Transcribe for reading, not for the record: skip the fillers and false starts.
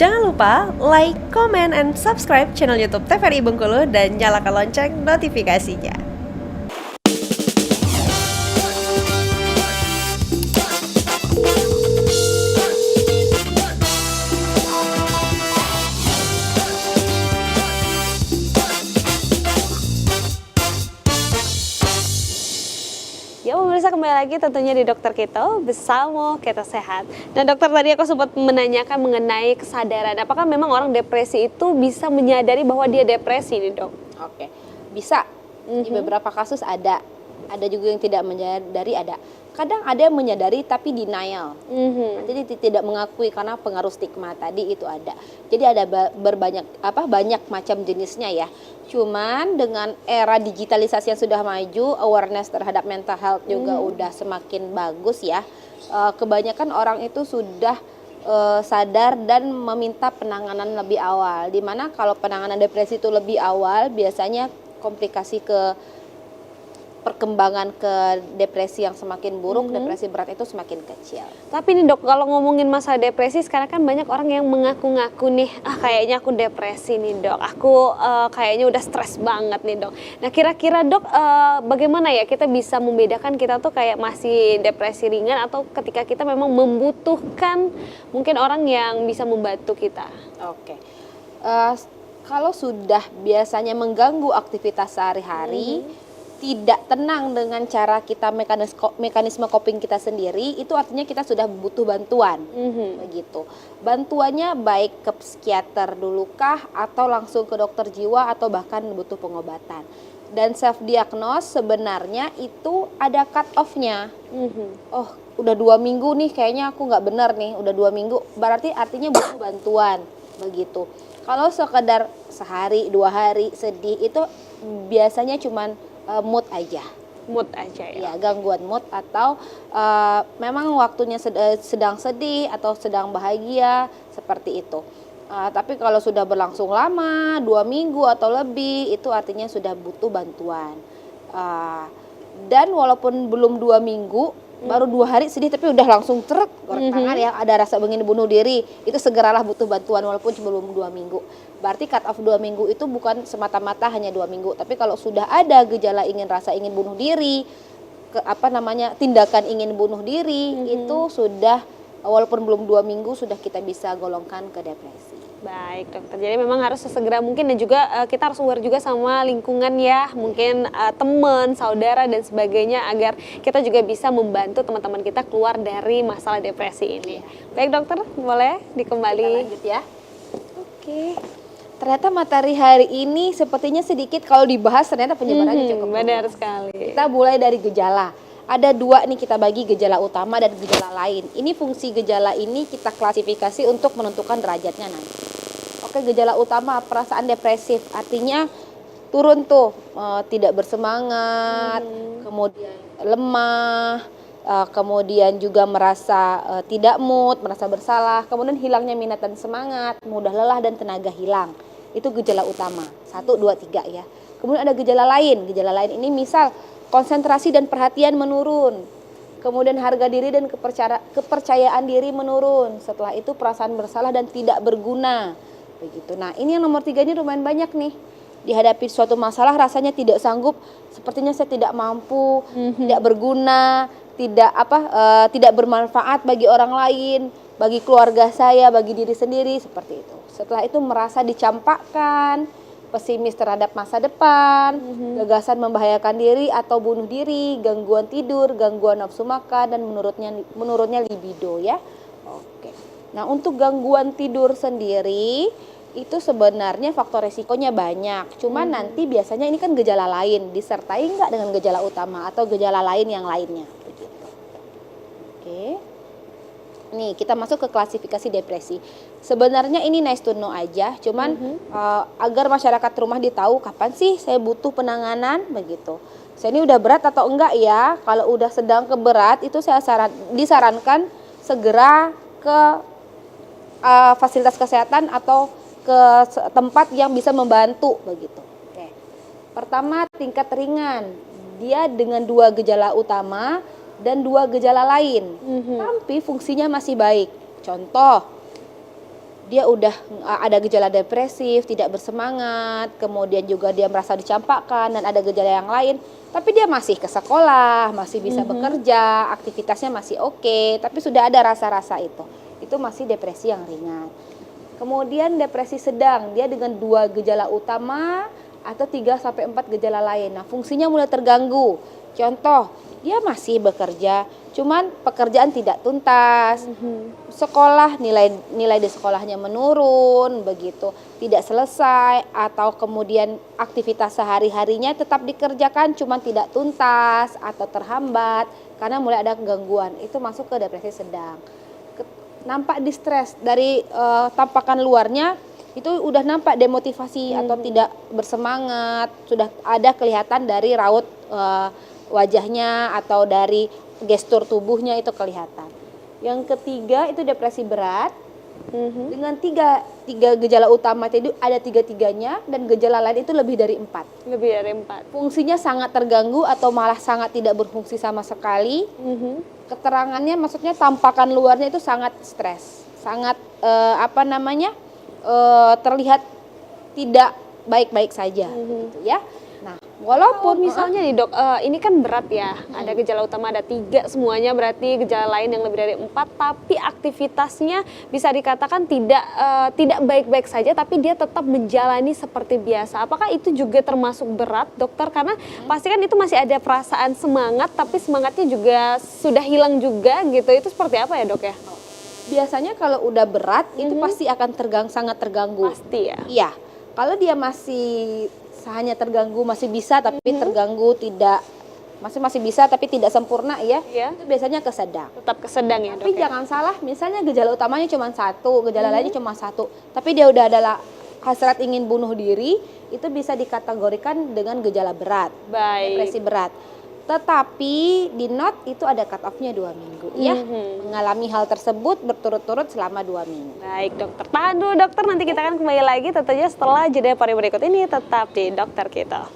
Jangan lupa like, comment, and subscribe channel YouTube TVRI Bengkulu dan nyalakan lonceng notifikasinya. Ya pemirsa, kembali lagi tentunya di Dokter Kito bersama Kito Sehat. Dan dokter, tadi aku sempat menanyakan mengenai kesadaran. Apakah memang orang depresi itu bisa menyadari bahwa dia depresi nih dok? Oke, bisa. Di beberapa kasus ada juga yang tidak menyadari, ada. Kadang ada yang menyadari tapi denial. Jadi tidak mengakui karena pengaruh stigma tadi itu ada. Jadi ada banyak macam jenisnya ya. Cuman dengan era digitalisasi yang sudah maju, awareness terhadap mental health juga udah semakin bagus ya. Kebanyakan orang itu sudah sadar dan meminta penanganan lebih awal. Dimana kalau penanganan depresi itu lebih awal, biasanya komplikasi ke perkembangan ke depresi yang semakin buruk, depresi berat itu semakin kecil. Tapi nih dok, kalau ngomongin masalah depresi, sekarang kan banyak orang yang mengaku-ngaku nih, kayaknya aku depresi nih dok, aku kayaknya udah stres banget nih dok. Nah kira-kira dok, bagaimana ya kita bisa membedakan kita tuh kayak masih depresi ringan atau ketika kita memang membutuhkan mungkin orang yang bisa membantu kita? Oke. Kalau sudah biasanya mengganggu aktivitas sehari-hari, tidak tenang dengan cara kita mekanisme coping kita sendiri, itu artinya kita sudah butuh bantuan. Begitu. Bantuannya baik ke psikiater dulu kah, atau langsung ke dokter jiwa, atau bahkan butuh pengobatan. Dan self diagnose sebenarnya itu ada cut off-nya. Oh, udah 2 minggu nih kayaknya aku nggak benar nih, udah 2 minggu, berarti artinya butuh bantuan. Begitu. Kalau sekedar sehari 2 hari sedih, itu biasanya cuman mood aja ya, gangguan mood atau memang waktunya sedang sedih atau sedang bahagia, seperti itu. Tapi kalau sudah berlangsung lama 2 minggu atau lebih, itu artinya sudah butuh bantuan. Dan walaupun belum 2 minggu, baru 2 hari sedih tapi udah langsung goreng tangan ya, ada rasa ingin bunuh diri, itu segeralah butuh bantuan walaupun belum 2 minggu. Berarti cut off 2 minggu itu bukan semata-mata hanya 2 minggu, tapi kalau sudah ada gejala rasa ingin bunuh diri, tindakan ingin bunuh diri, itu sudah walaupun belum 2 minggu sudah kita bisa golongkan ke depresi. Baik dokter, jadi memang harus sesegera mungkin, dan juga kita harus aware juga sama lingkungan ya, mungkin teman, saudara dan sebagainya, agar kita juga bisa membantu teman-teman kita keluar dari masalah depresi ini. Baik dokter, boleh dikembali. Kita lanjut ya. Oke. Ternyata materi hari ini sepertinya sedikit kalau dibahas ternyata penyebarannya cukup benar luas. sekali. Kita mulai dari gejala. Ada 2 nih kita bagi, gejala utama dan gejala lain. Ini fungsi gejala ini kita klasifikasi untuk menentukan derajatnya nanti. Oke, gejala utama perasaan depresif, artinya turun tuh, tidak bersemangat, kemudian lemah, kemudian juga merasa tidak mood, merasa bersalah, kemudian hilangnya minat dan semangat, mudah lelah dan tenaga hilang. Itu gejala utama, 1, 2, 3 ya. Kemudian ada gejala lain ini misal konsentrasi dan perhatian menurun, kemudian harga diri dan kepercayaan diri menurun, setelah itu perasaan bersalah dan tidak berguna, begitu. Nah ini yang nomor 3 ini lumayan banyak nih. Dihadapi suatu masalah rasanya tidak sanggup, sepertinya saya tidak mampu, tidak berguna, tidak bermanfaat bagi orang lain, bagi keluarga saya, bagi diri sendiri, seperti itu. Setelah itu merasa dicampakkan, pesimis terhadap masa depan, gagasan membahayakan diri atau bunuh diri, gangguan tidur, gangguan nafsu makan, dan menurunnya libido ya. Oke. Nah untuk gangguan tidur sendiri itu sebenarnya faktor resikonya banyak. Cuman nanti biasanya ini kan gejala lain, disertai nggak dengan gejala utama atau gejala lain yang lainnya. Begitu. Oke. Nih kita masuk ke klasifikasi depresi. Sebenarnya ini nice to know aja, cuman agar masyarakat rumah tahu kapan sih saya butuh penanganan, begitu. Saya ini udah berat atau enggak ya? Kalau udah sedang ke berat itu saya disarankan segera ke fasilitas kesehatan atau ke tempat yang bisa membantu, begitu. Oke. Pertama tingkat ringan, dia dengan 2 gejala utama dan 2 gejala lain, tapi fungsinya masih baik. Contoh, dia udah ada gejala depresif, tidak bersemangat, kemudian juga dia merasa dicampakkan dan ada gejala yang lain, tapi dia masih ke sekolah, masih bisa bekerja, aktivitasnya masih oke, tapi sudah ada rasa-rasa itu masih depresi yang ringan. Kemudian depresi sedang, dia dengan 2 gejala utama atau 3 sampai 4 gejala lain. Nah, fungsinya mulai terganggu. Contoh, dia masih bekerja, cuman pekerjaan tidak tuntas. Sekolah, nilai di sekolahnya menurun, begitu. Tidak selesai, atau kemudian aktivitas sehari-harinya tetap dikerjakan, cuman tidak tuntas atau terhambat karena mulai ada gangguan. Itu masuk ke depresi sedang. Nampak distres dari tampakan luarnya itu udah nampak demotivasi atau tidak bersemangat, sudah ada kelihatan dari raut wajahnya atau dari gestur tubuhnya itu kelihatan. Yang ketiga itu depresi berat dengan tiga gejala utama itu ada 3-tiganya dan gejala lain itu lebih dari 4. Lebih dari 4. Fungsinya sangat terganggu atau malah sangat tidak berfungsi sama sekali. Keterangannya maksudnya tampakan luarnya itu sangat stres, sangat terlihat tidak baik-baik saja gitu ya. Nah, walaupun Misalnya nih dok, ini kan berat ya, ada gejala utama ada 3 semuanya, berarti gejala lain yang lebih dari 4, tapi aktivitasnya bisa dikatakan tidak baik-baik saja, tapi dia tetap menjalani seperti biasa. Apakah itu juga termasuk berat dokter? Karena pasti kan itu masih ada perasaan semangat, tapi semangatnya juga sudah hilang juga gitu, itu seperti apa ya dok ya? biasanya kalau udah berat itu pasti akan sangat terganggu. Pasti ya? Iya, kalau dia masih hanya terganggu, masih bisa tapi terganggu tidak, masih bisa tapi tidak sempurna ya, itu biasanya ke sedang. Tetap ke sedang ya dok Tapi ya? jangan salah, misalnya gejala utamanya cuma 1, gejala lainnya cuma 1, tapi dia udah ada hasrat ingin bunuh diri, itu bisa dikategorikan dengan gejala berat, Baik. depresi berat. Tetapi di NOT itu ada cut off-nya 2 minggu ya, mengalami hal tersebut berturut-turut selama 2 minggu. Baik dokter, tahan dulu dokter, nanti kita akan kembali lagi tentunya setelah jeda pariwara berikut ini, tetap di dokter kita.